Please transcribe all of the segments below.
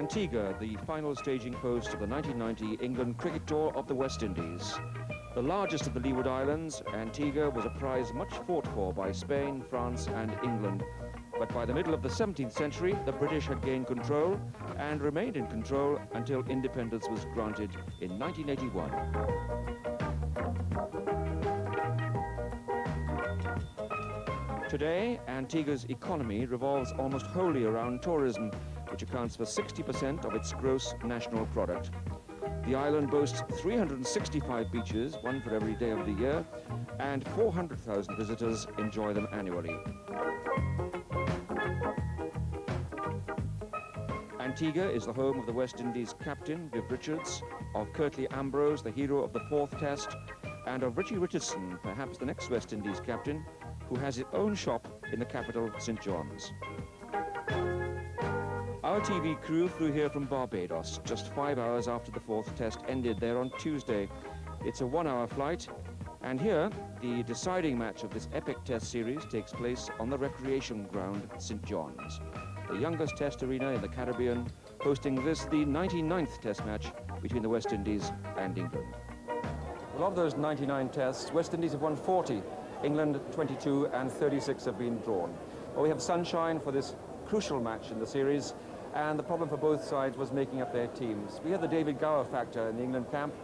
Antigua, the final staging post of the 1990 England Cricket Tour of the West Indies. The largest of the Leeward Islands, Antigua was a prize much fought for by Spain, France and England. But by the middle of the 17th century, the British had gained control and remained in control until independence was granted in 1981. Today, Antigua's economy revolves almost wholly around tourism, which accounts for 60% of its gross national product. The island boasts 365 beaches, one for every day of the year, and 400,000 visitors enjoy them annually. Antigua is the home of the West Indies captain, Viv Richards, of COURTNEY Ambrose, the hero of the 4th Test, and of Richie Richardson, perhaps the next West Indies captain, who has his own shop in the capital, St. John's. Our TV crew flew here from Barbados just 5 hours after the 4th Test ended there on Tuesday. It's a 1-hour flight, and here, the deciding match of this epic Test series takes place on the recreation ground, St. John's, the youngest Test arena in the Caribbean, hosting this, the 99th Test match between the West Indies and England. Well, of those 99 Tests, West Indies have won 40, England 22, and 36 have been drawn. Well, we have sunshine for this crucial match in the series, and the problem for both sides was making up their teams. We had the David Gower factor in the England camp.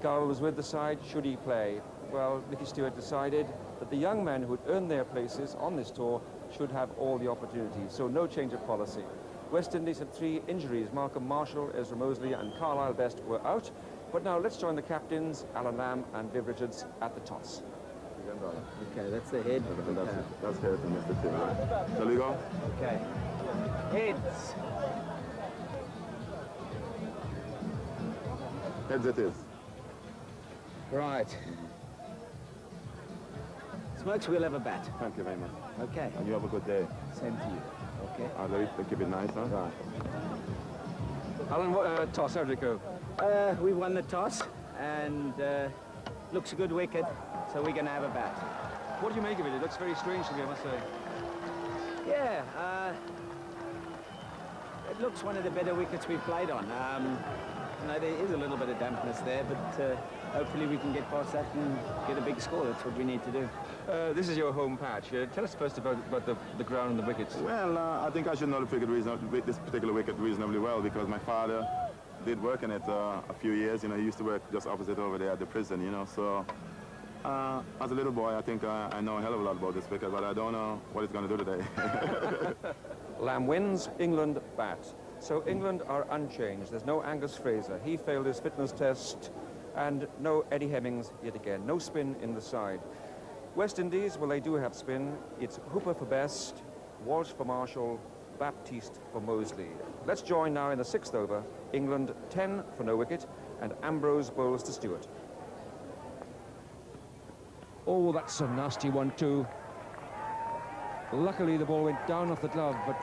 Gower was with the side, should he play? Well, Nicky Stewart decided that the young men who had earned their places on this tour should have all the opportunities, so no change of policy. West Indies had 3 injuries. Malcolm Marshall, Ezra Mosley and Carlisle Best were out. But now let's join the captains, Alan Lamb and Viv Richards, at the toss. Okay, that's the head. That's head and that's the tail. Shall we go? Okay. Heads. Heads it is. Right. Smokes, we'll have a bat. Thank you very much. Okay. And you have a good day. Same to you. Okay. I'll keep it nice, huh? Right. Alan, what toss, how did it go? We won the toss, and looks a good wicket, so we're going to have a bat. What do you make of it? It looks very strange to me, I must say. Yeah, it looks one of the better wickets we've played on. You know, there is a little bit of dampness there, but hopefully we can get past that and get a big score. That's what we need to do. This is your home patch. Tell us first about the ground and the wickets. Well, I think I should know this particular wicket reasonably well because my father did work in it a few years. You know, he used to work just opposite over there at the prison, you know, so as a little boy, I think I know a hell of a lot about this wicket, but I don't know what it's going to do today. Lamb wins, England bat. So England are unchanged. There's no Angus Fraser. He failed his fitness test. And no Eddie Hemmings yet again. No spin in the side. West Indies, well, they do have spin. It's Hooper for Best, Walsh for Marshall, Baptiste for Mosley. Let's join now in the 6th over. England 10 for no wicket, and Ambrose bowls to Stewart. Oh, that's a nasty one too. Luckily, the ball went down off the glove, but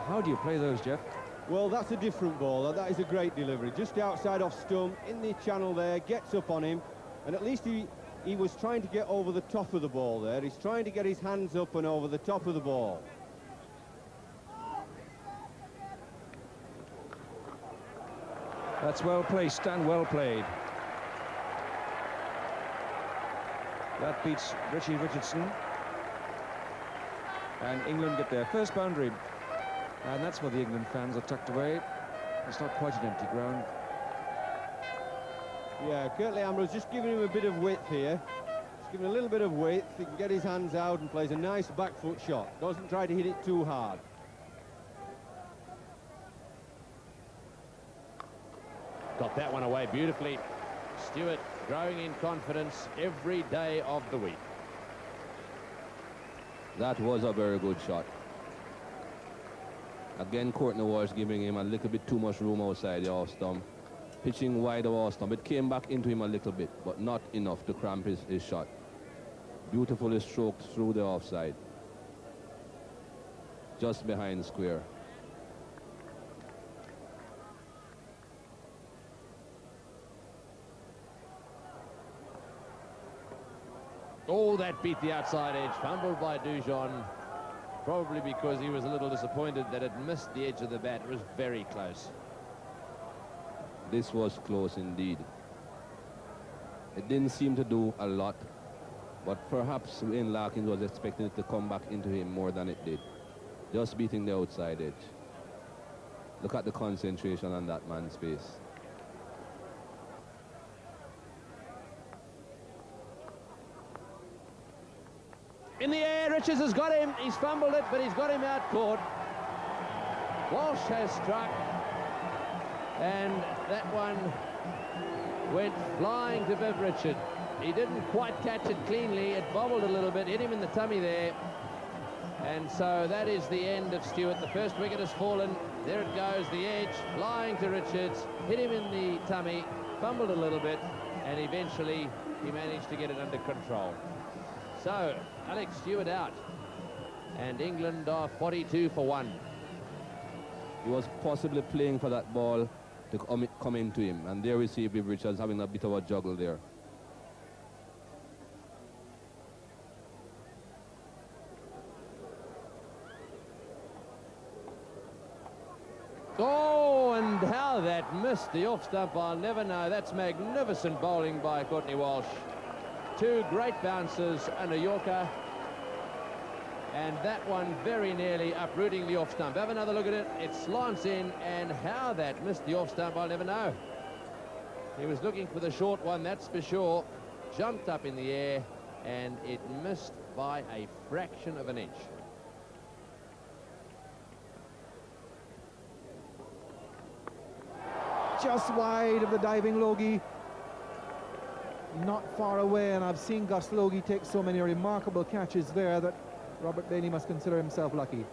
how do you play those, Jeff? Well, that's a different ball. That is a great delivery. Just outside off stump, in the channel there, gets up on him, and at least he was trying to get over the top of the ball there. He's trying to get his hands up and over the top of the ball. That's well placed and well played. That beats Richie Richardson. And England get their first boundary. And that's where the England fans are tucked away. It's not quite an empty ground. Yeah, COURTNEY Ambrose just giving him a bit of width here. Just giving a little bit of width. He can get his hands out and plays a nice back foot shot. Doesn't try to hit it too hard. Got that one away beautifully. Stewart growing in confidence every day of the week. That was a very good shot. Again, COURTNEY was giving him a little bit too much room outside the off stump. Pitching wide of off stump. It came back into him a little bit, but not enough to cramp his shot. Beautifully stroked through the offside. Just behind square. Oh, that beat the outside edge. Fumbled by Dujon. Probably because he was a little disappointed that it missed the edge of the bat. It was very close. This was close indeed. It didn't seem to do a lot, but perhaps Wayne Larkins was expecting it to come back into him more than it did. Just beating the outside edge. Look at the concentration on that man's face. In the air, Richards has got him. He's fumbled it, but he's got him out court. Walsh has struck, and that one went flying to Viv Richard. He didn't quite catch it cleanly. It bobbled a little bit, hit him in the tummy there. And so that is the end of Stewart. The first wicket has fallen. There it goes, the edge, flying to Richards, hit him in the tummy, fumbled a little bit, and eventually he managed to get it under control. So, Alex Stewart out, and England are 42 for 1. He was possibly playing for that ball to come into him, and there we see Viv Richards having a bit of a juggle there. Oh, and how that missed the off stump, I'll never know. That's magnificent bowling by Courtney Walsh. Two great bounces and a Yorker. And that one very nearly uprooting the off stump. Have another look at it. It slants in, and how that missed the off stump, I'll never know. He was looking for the short one, that's for sure. Jumped up in the air, and it missed by a fraction of an inch. Just wide of the diving Logie. Not far away, and I've seen Gus Logie take so many remarkable catches there that Robert Bailey must consider himself lucky.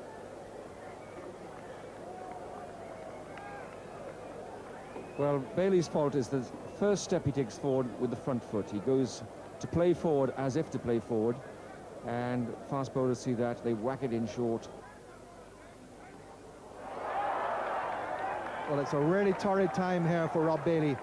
Well, Bailey's fault is the first step he takes forward with the front foot. He goes to play forward as if to play forward, and fast bowlers see that. They whack it in short. Well, it's a really torrid time here for Rob Bailey.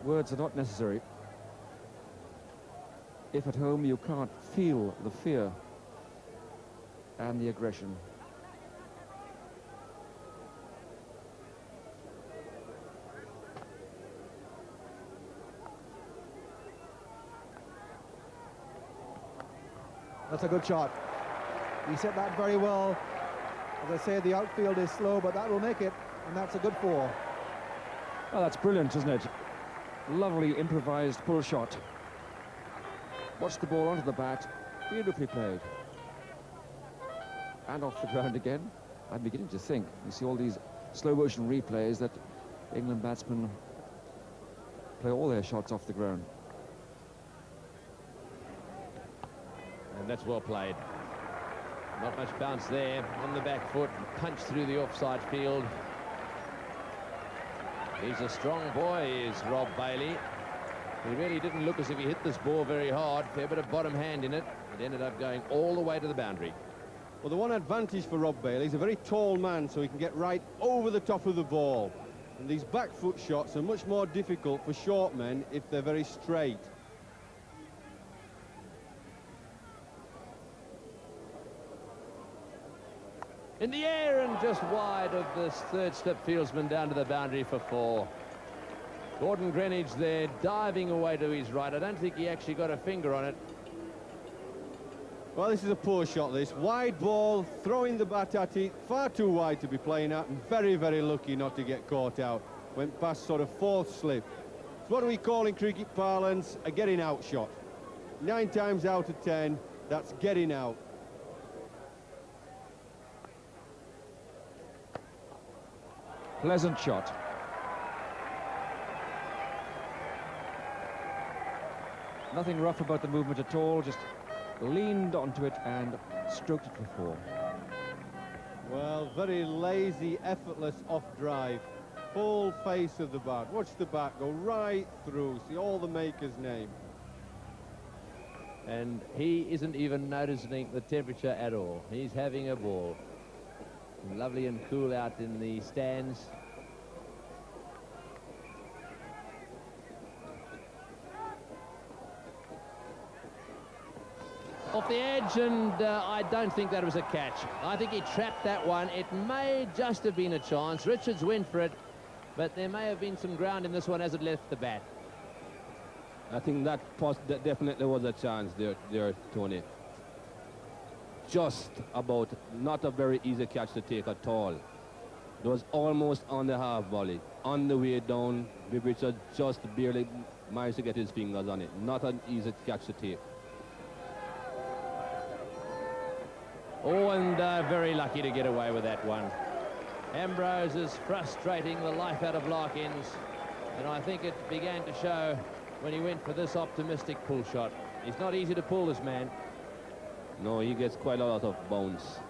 Words are not necessary. If at home you can't feel the fear and the aggression. That's a good shot. He set that very well. As I say, the outfield is slow, but that will make it, and that's a good 4. Oh, that's brilliant, isn't it? Lovely improvised pull shot. Watch the ball onto the bat. Beautifully played. And off the ground again. I'm beginning to think, you see all these slow motion replays, that England batsmen play all their shots off the ground. And that's well played. Not much bounce there on the back foot. Punch through the offside field. He's a strong boy, is Rob Bailey. He really didn't look as if he hit this ball very hard. Fair bit of bottom hand in it. It ended up going all the way to the boundary. Well, the one advantage for Rob Bailey, he's a very tall man, so he can get right over the top of the ball. And these back foot shots are much more difficult for short men if they're very straight. In the air and just wide of this third slip fieldsman down to the boundary for 4. Gordon Greenidge there diving away to his right. I don't think he actually got a finger on it. Well, this is a poor shot, this. Wide ball, throwing the bat at it, far too wide to be playing at, and very, very lucky not to get caught out. Went past sort of 4th slip. It's what do we call in cricket parlance a getting out shot. 9 times out of 10, that's getting out. Pleasant shot. Nothing rough about the movement at all, just leaned onto it and stroked it for 4. Well, very lazy, effortless off-drive. Full face of the bat. Watch the bat go right through. See all the maker's name. And he isn't even noticing the temperature at all. He's having a ball. Lovely and cool out in the stands. Off the edge, and I don't think that was a catch. I think he trapped that one. It may just have been a chance. Richards went for it, but there may have been some ground in this one as it left the bat. I think that definitely was a chance there, Tony. Just about, not a very easy catch to take at all. It was almost on the half volley. On the way down, Richard just barely managed to get his fingers on it. Not an easy catch to take. Oh, and very lucky to get away with that one. Ambrose is frustrating the life out of Larkins, and I think it began to show when he went for this optimistic pull shot. It's not easy to pull, this man. No, he gets quite a lot of bounce,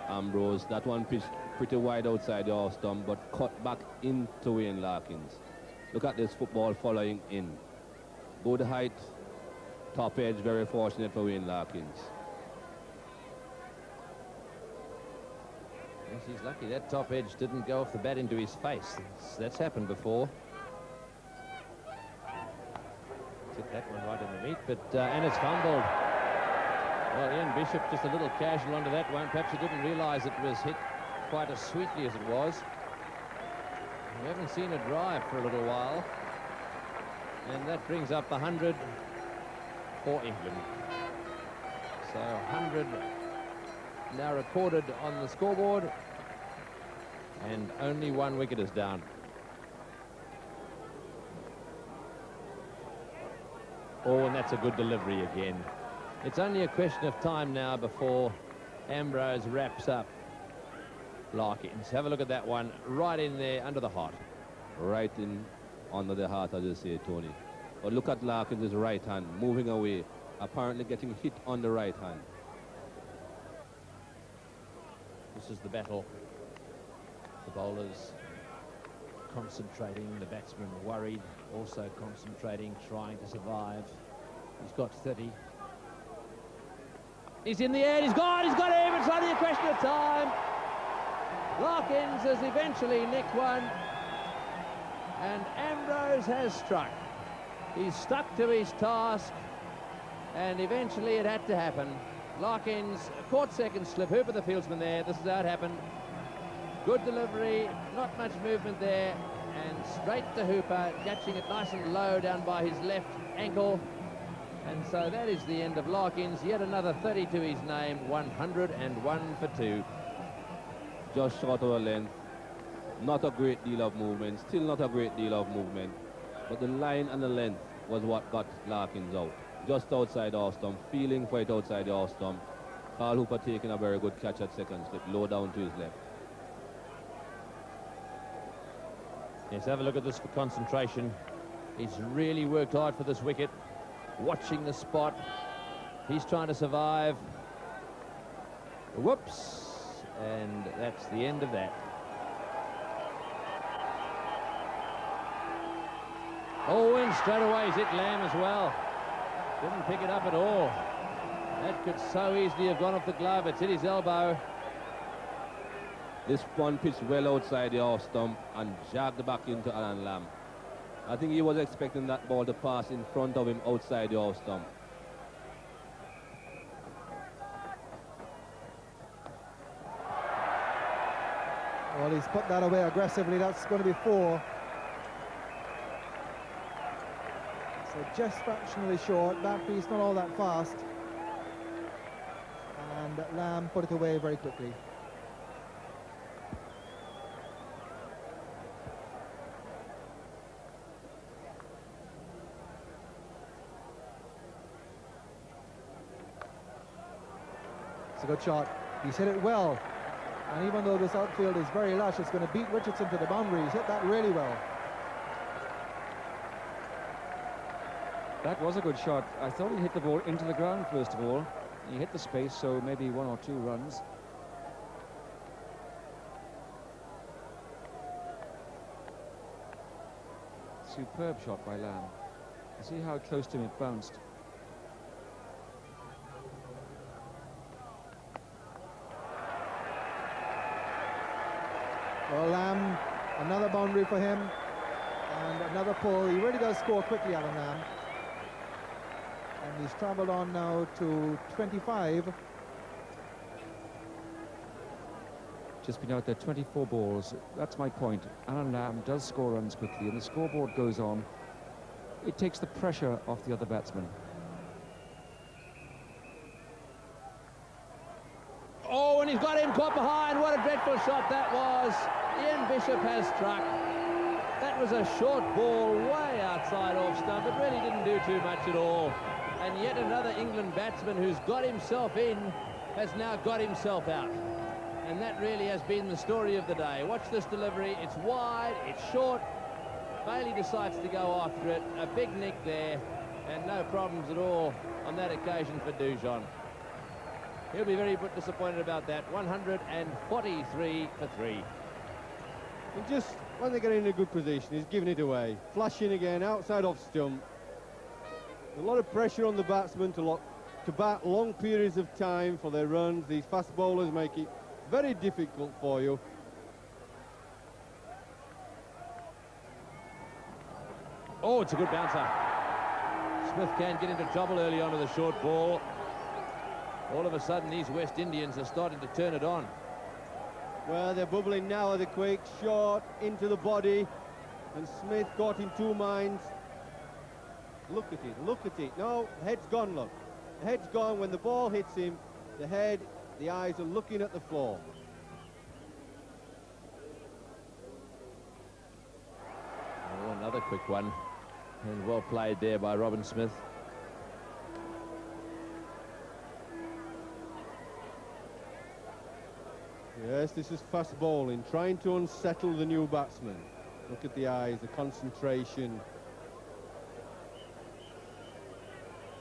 Ambrose. That one pitched pretty wide outside the off stump, but cut back into Wayne Larkins. Look at this football following in. Good height, top edge, very fortunate for Wayne Larkins. Yes, he's lucky that top edge didn't go off the bat into his face. That's happened before. Took that one right in the meat, but and it's fumbled. Well, Ian Bishop just a little casual onto that one. Perhaps he didn't realise it was hit quite as sweetly as it was. We haven't seen a drive for a little while. And that brings up 100 for England. So 100 now recorded on the scoreboard. And only one wicket is down. Oh, and that's a good delivery again. It's only a question of time now before Ambrose wraps up Larkins. Have a look at that one, right in there under the heart. Right in under the heart, as you say, Tony. But look at Larkins' right hand, moving away, apparently getting hit on the right hand. This is the battle. The bowlers concentrating, the batsmen worried, also concentrating, trying to survive. He's got 30. He's in the air, he's got him, it's only a question of time. Larkins has eventually nicked one, and Ambrose has struck. He's stuck to his task, and eventually it had to happen. Larkins caught second slip, Hooper the fieldsman there, this is how it happened. Good delivery, not much movement there, and straight to Hooper, catching it nice and low down by his left ankle. And so that is the end of Larkins. Yet another 30 to his name, 101 for 2. Just short of a length. Not a great deal of movement. Still not a great deal of movement. But the line and the length was what got Larkins out. Just outside the off stump, feeling for it outside the off stump. Carl Hooper taking a very good catch at second slip, low down to his left. Yes, have a look at this for concentration. He's really worked hard for this wicket. Watching the spot. He's trying to survive. Whoops. And that's the end of that. Oh, and straight away he's hit Lamb as well. Didn't pick it up at all. That could so easily have gone off the glove. It's hit his elbow. This one pitched well outside the off stump and jabbed back into Alan Lamb. I think he was expecting that ball to pass in front of him outside the off stump. Well, he's put that away aggressively. That's going to be 4. So just fractionally short. That piece not all that fast. And Lamb put it away very quickly. It's a good shot. He's hit it well. And even though this outfield is very lush, it's going to beat Richardson to the boundary. He's hit that really well. That was a good shot. I thought he hit the ball into the ground first of all. He hit the space, so maybe 1 or 2 runs. Superb shot by Lamb. See how close to him it bounced. Well, Lamb, another boundary for him, and another pull. He really does score quickly, Alan Lamb. And he's travelled on now to 25. Just been out there, 24 balls. That's my point. Alan Lamb does score runs quickly, and the scoreboard goes on. It takes the pressure off the other batsmen. Oh, and he's got him caught behind. What a dreadful shot that was. Ian Bishop has struck. That was a short ball way outside off stump. It really didn't do too much at all. And yet another England batsman who's got himself in has now got himself out. And that really has been the story of the day. Watch this delivery. It's wide, it's short. Bailey decides to go after it. A big nick there, and no problems at all on that occasion for Dujon. He'll be very disappointed about that. 143 for 3. And just when they get in a good position, he's giving it away. Flashing again, outside off stump. A lot of pressure on the batsmen to bat long periods of time for their runs. These fast bowlers make it very difficult for you. Oh, it's a good bouncer. Smith can get into trouble early on with a short ball. All of a sudden, these West Indians are starting to turn it on. Well, they're bubbling now at the quick, short into the body, and Smith got in two minds. Look at it, look at it. No, the head's gone, look. The head's gone. When the ball hits him, the head, the eyes are looking at the floor. Oh, another quick one. And well played there by Robin Smith. Yes, this is fast bowling, trying to unsettle the new batsman. Look at the eyes, the concentration.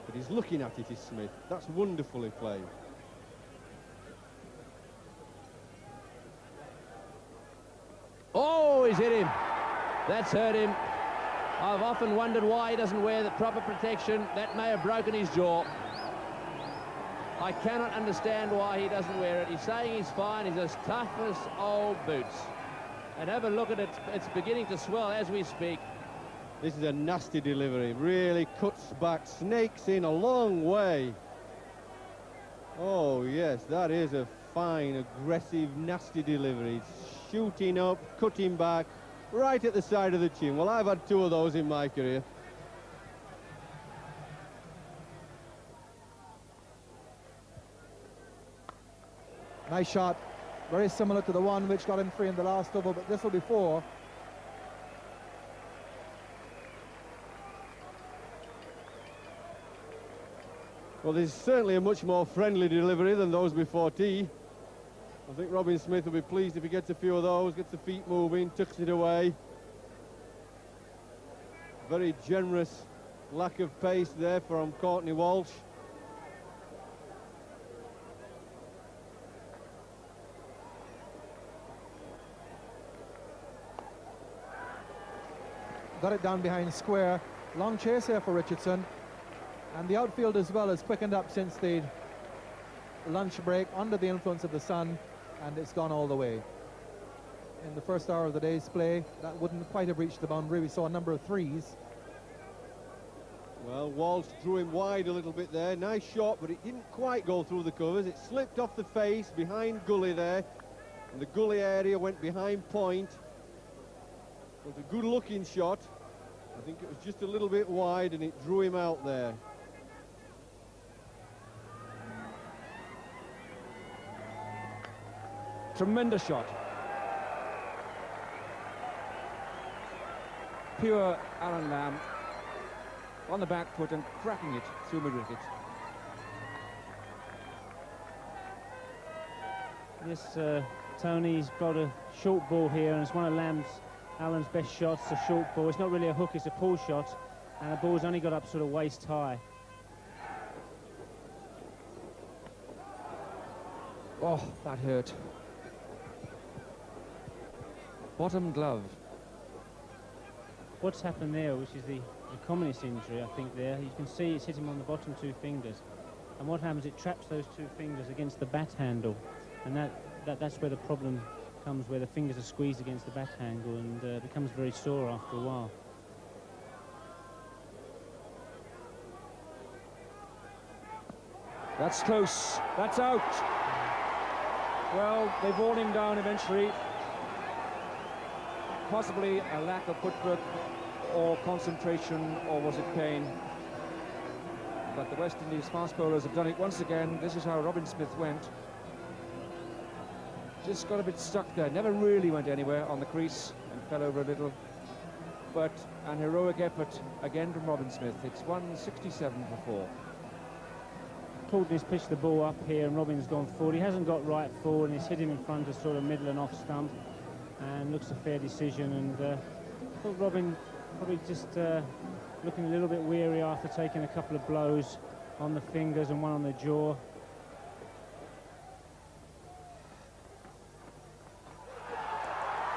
But he's looking at it, is Smith. That's wonderfully played. Oh, he's hit him. That's hurt him. I've often wondered why he doesn't wear the proper protection. That may have broken his jaw. I cannot understand why he doesn't wear it. He's saying he's fine. He's as tough as old boots. And have a look at it. It's beginning to swell as we speak. This is a nasty delivery. Really cuts back, snakes in a long way. Oh, yes, that is a fine, aggressive, nasty delivery. Shooting up, cutting back, right at the side of the chin. Well, I've had two of those in my career. Nice shot. Very similar to the one which got him 3 in the last over, but this will be 4. Well, this is certainly a much more friendly delivery than those before tea. I think Robin Smith will be pleased if he gets a few of those, gets the feet moving, tucks it away. Very generous lack of pace there from Courtney Walsh. Got it down behind square. Long chase here for Richardson. And the outfield as well has quickened up since the lunch break under the influence of the sun, and it's gone all the way. In the first hour of the day's play, that wouldn't quite have reached the boundary. We saw a number of 3s. Well, Walsh drew him wide a little bit there. Nice shot, but it didn't quite go through the covers. It slipped off the face behind gully there. And the gully area went behind point. It was a good-looking shot. I think it was just a little bit wide, and it drew him out there. Tremendous shot. Pure Alan Lamb on the back foot and cracking it through mid-wicket. Yes, Tony's got a short ball here, and it's one of Alan's best shots, a short ball. It's not really a hook, it's a pull shot, and the ball's only got up sort of waist high. Oh, that hurt. Bottom glove. What's happened there, which is the commonest injury, I think, there, you can see it's hit him on the bottom 2 fingers. And what happens, it traps those 2 fingers against the bat handle. And that's where the problem comes where the fingers are squeezed against the bat handle and becomes very sore after a while. That's close. That's out. Well, they've worn him down eventually. Possibly a lack of footwork or concentration, or was it pain? But the West Indies fast bowlers have done it once again. This is how Robin Smith went. Just got a bit stuck there. Never really went anywhere on the crease and fell over a little. But an heroic effort again from Robin Smith. It's 167 for 4. Courtney's pitched the ball up here and Robin's gone forward. He hasn't got right forward and he's hit him in front of sort of middle and off stump, and looks a fair decision. And I thought Robin probably just looking a little bit weary after taking a couple of blows on the fingers and one on the jaw.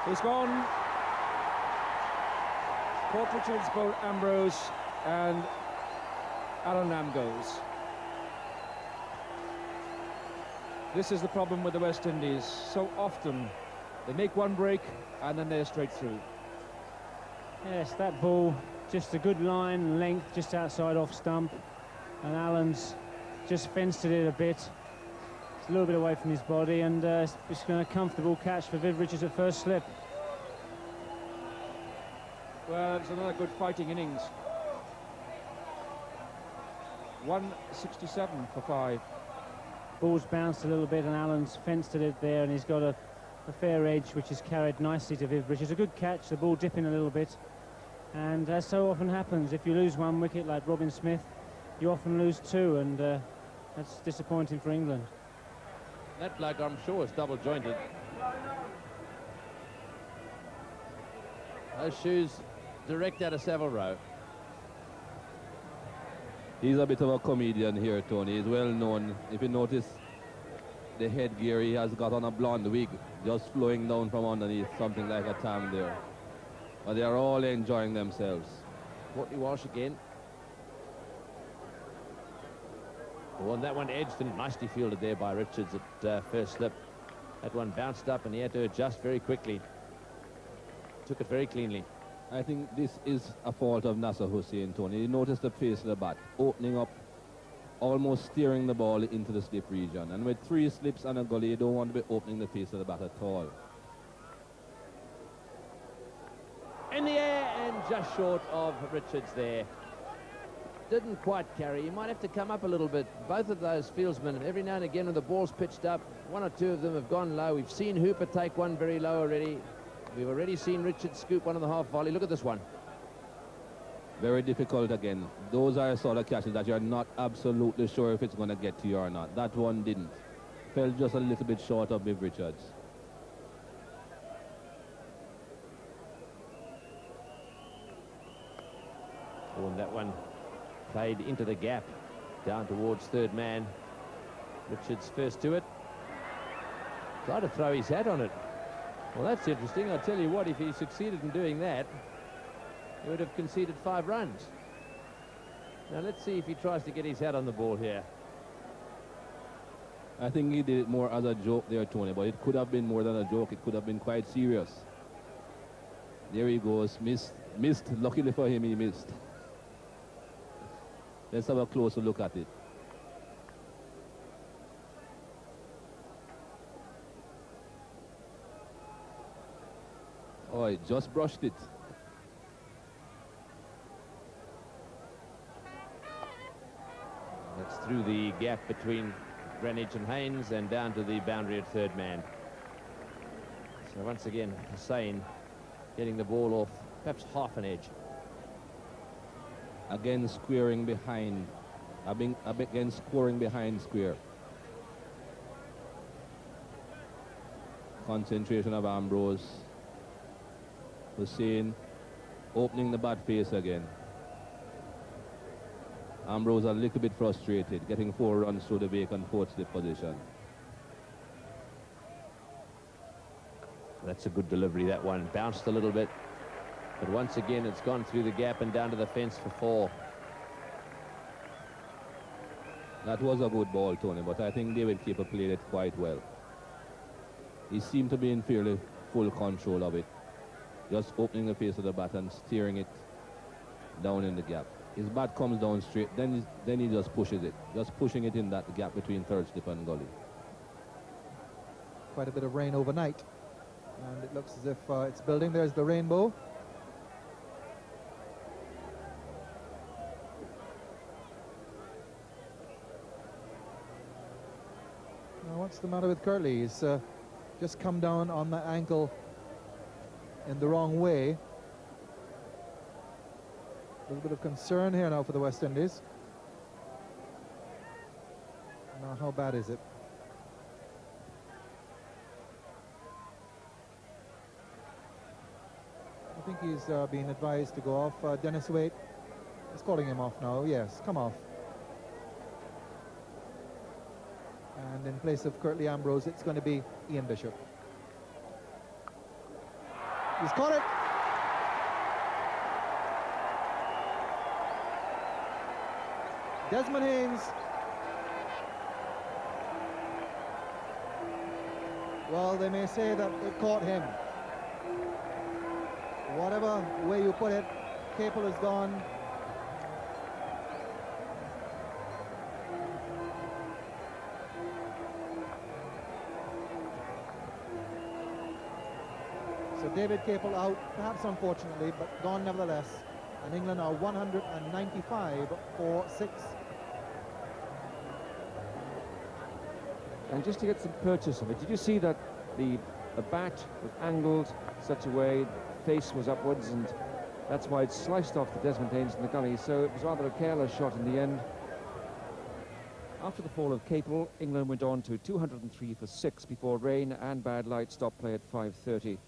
He's gone. Port Richards bowled Ambrose and Alan Lamb goes. This is the problem with the West Indies. So often they make one break and then they're straight through. Yes, that ball, just a good line, length, just outside off stump. And Allen's just fenced it a bit. It's a little bit away from his body, and it's just a comfortable catch for Viv Richards at first slip. Well, it's another good fighting innings. 167 for 5. Ball's bounced a little bit and Allen's fenced it there, and he's got a fair edge which is carried nicely to Viv Richards. A good catch, the ball dipping a little bit, and as so often happens, if you lose one wicket like Robin Smith, you often lose two, and that's disappointing for England. That bloke, I'm sure, is double jointed. Those shoes direct out of Savile Row. He's a bit of a comedian here, Tony. He's well known. If you notice the headgear, he has got on a blonde wig just flowing down from underneath, something like a tam there. But they are all enjoying themselves. Courtney Walsh again. Well, that one edged and nicely fielded there by Richards at first slip. That one bounced up and he had to adjust very quickly. Took it very cleanly. I think this is a fault of Nasser Hussain, Tony. You notice the face of the bat, opening up, almost steering the ball into the slip region. And with 3 slips and a gully, you don't want to be opening the face of the bat at all. In the air and just short of Richards there. Didn't quite carry. You might have to come up a little bit. Both of those fieldsmen, every now and again when the ball's pitched up, 1 or 2 of them have gone low. We've seen Hooper take one very low already. We've already seen Richards scoop one on the half volley. Look at this one. Very difficult again. Those are sort of catches that you're not absolutely sure if it's going to get to you or not. That one didn't. Fell just a little bit short of Viv Richards. Oh, and that one played into the gap, down towards third man. Richards first to it. Tried to throw his hat on it. Well, that's interesting. I'll tell you what, if he succeeded in doing that, he would have conceded 5 runs. Now, let's see if he tries to get his hat on the ball here. I think he did it more as a joke there, Tony, but it could have been more than a joke. It could have been quite serious. There he goes. Missed. Luckily for him, he missed. Let's have a closer look at it. Oh, he just brushed it. That's through the gap between Greenwich and Haynes and down to the boundary at third man. So once again, Hussain getting the ball off perhaps half an edge. Again squaring behind. Again scoring behind square. Concentration of Ambrose. Hussain opening the bat face again. Ambrose a little bit frustrated, getting 4 runs through the vacant 4th slip position. That's a good delivery, that one. Bounced a little bit, but once again it's gone through the gap and down to the fence for 4. That was a good ball, Tony, but I think David Keeper played it quite well. He seemed to be in fairly full control of it. Just opening the face of the bat and steering it down in the gap. His bat comes down straight, then he just pushes it. Just pushing it in that gap between third slip and gully. Quite a bit of rain overnight. And it looks as if it's building. There's the rainbow. Now, what's the matter with Curtly? He's just come down on the ankle in the wrong way. A little bit of concern here now for the West Indies. Now, how bad is it? I think he's being advised to go off. Dennis Waite is calling him off now. Yes, come off. And in place of Curtly Ambrose, it's going to be Ian Bishop. He's caught it. Desmond Haynes. Well, they may say that it caught him. Whatever way you put it, Capel is gone. So David Capel out, perhaps unfortunately, but gone nevertheless. And England are 195 for 6. And just to get some purchase of it, did you see that the bat was angled such a way, face was upwards, and that's why it sliced off the Desmond Haynes in the gully, so it was rather a careless shot in the end. After the fall of Capel, England went on to 203 for 6 before rain and bad light stopped play at 5:30.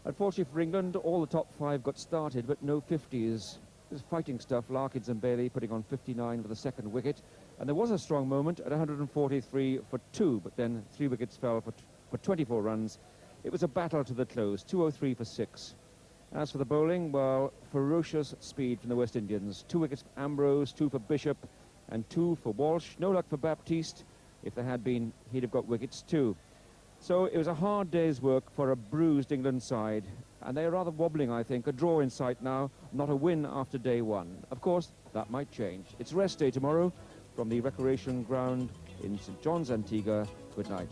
Unfortunately for England, all the top 5 got started, but no 50s. It was fighting stuff. Larkins and Bailey putting on 59 for the second wicket, and there was a strong moment at 143 for 2, but then 3 wickets fell for 24 runs. It was a battle to the close, 203 for 6. As for the bowling, well, ferocious speed from the West Indians. 2 wickets for Ambrose, 2 for Bishop, and 2 for Walsh. No luck for Baptiste. If there had been, he'd have got wickets too. So it was a hard day's work for a bruised England side, and they are rather wobbling, I think. A draw in sight now, not a win after day 1. Of course, that might change. It's rest day tomorrow from the recreation ground in St John's, Antigua. Good night.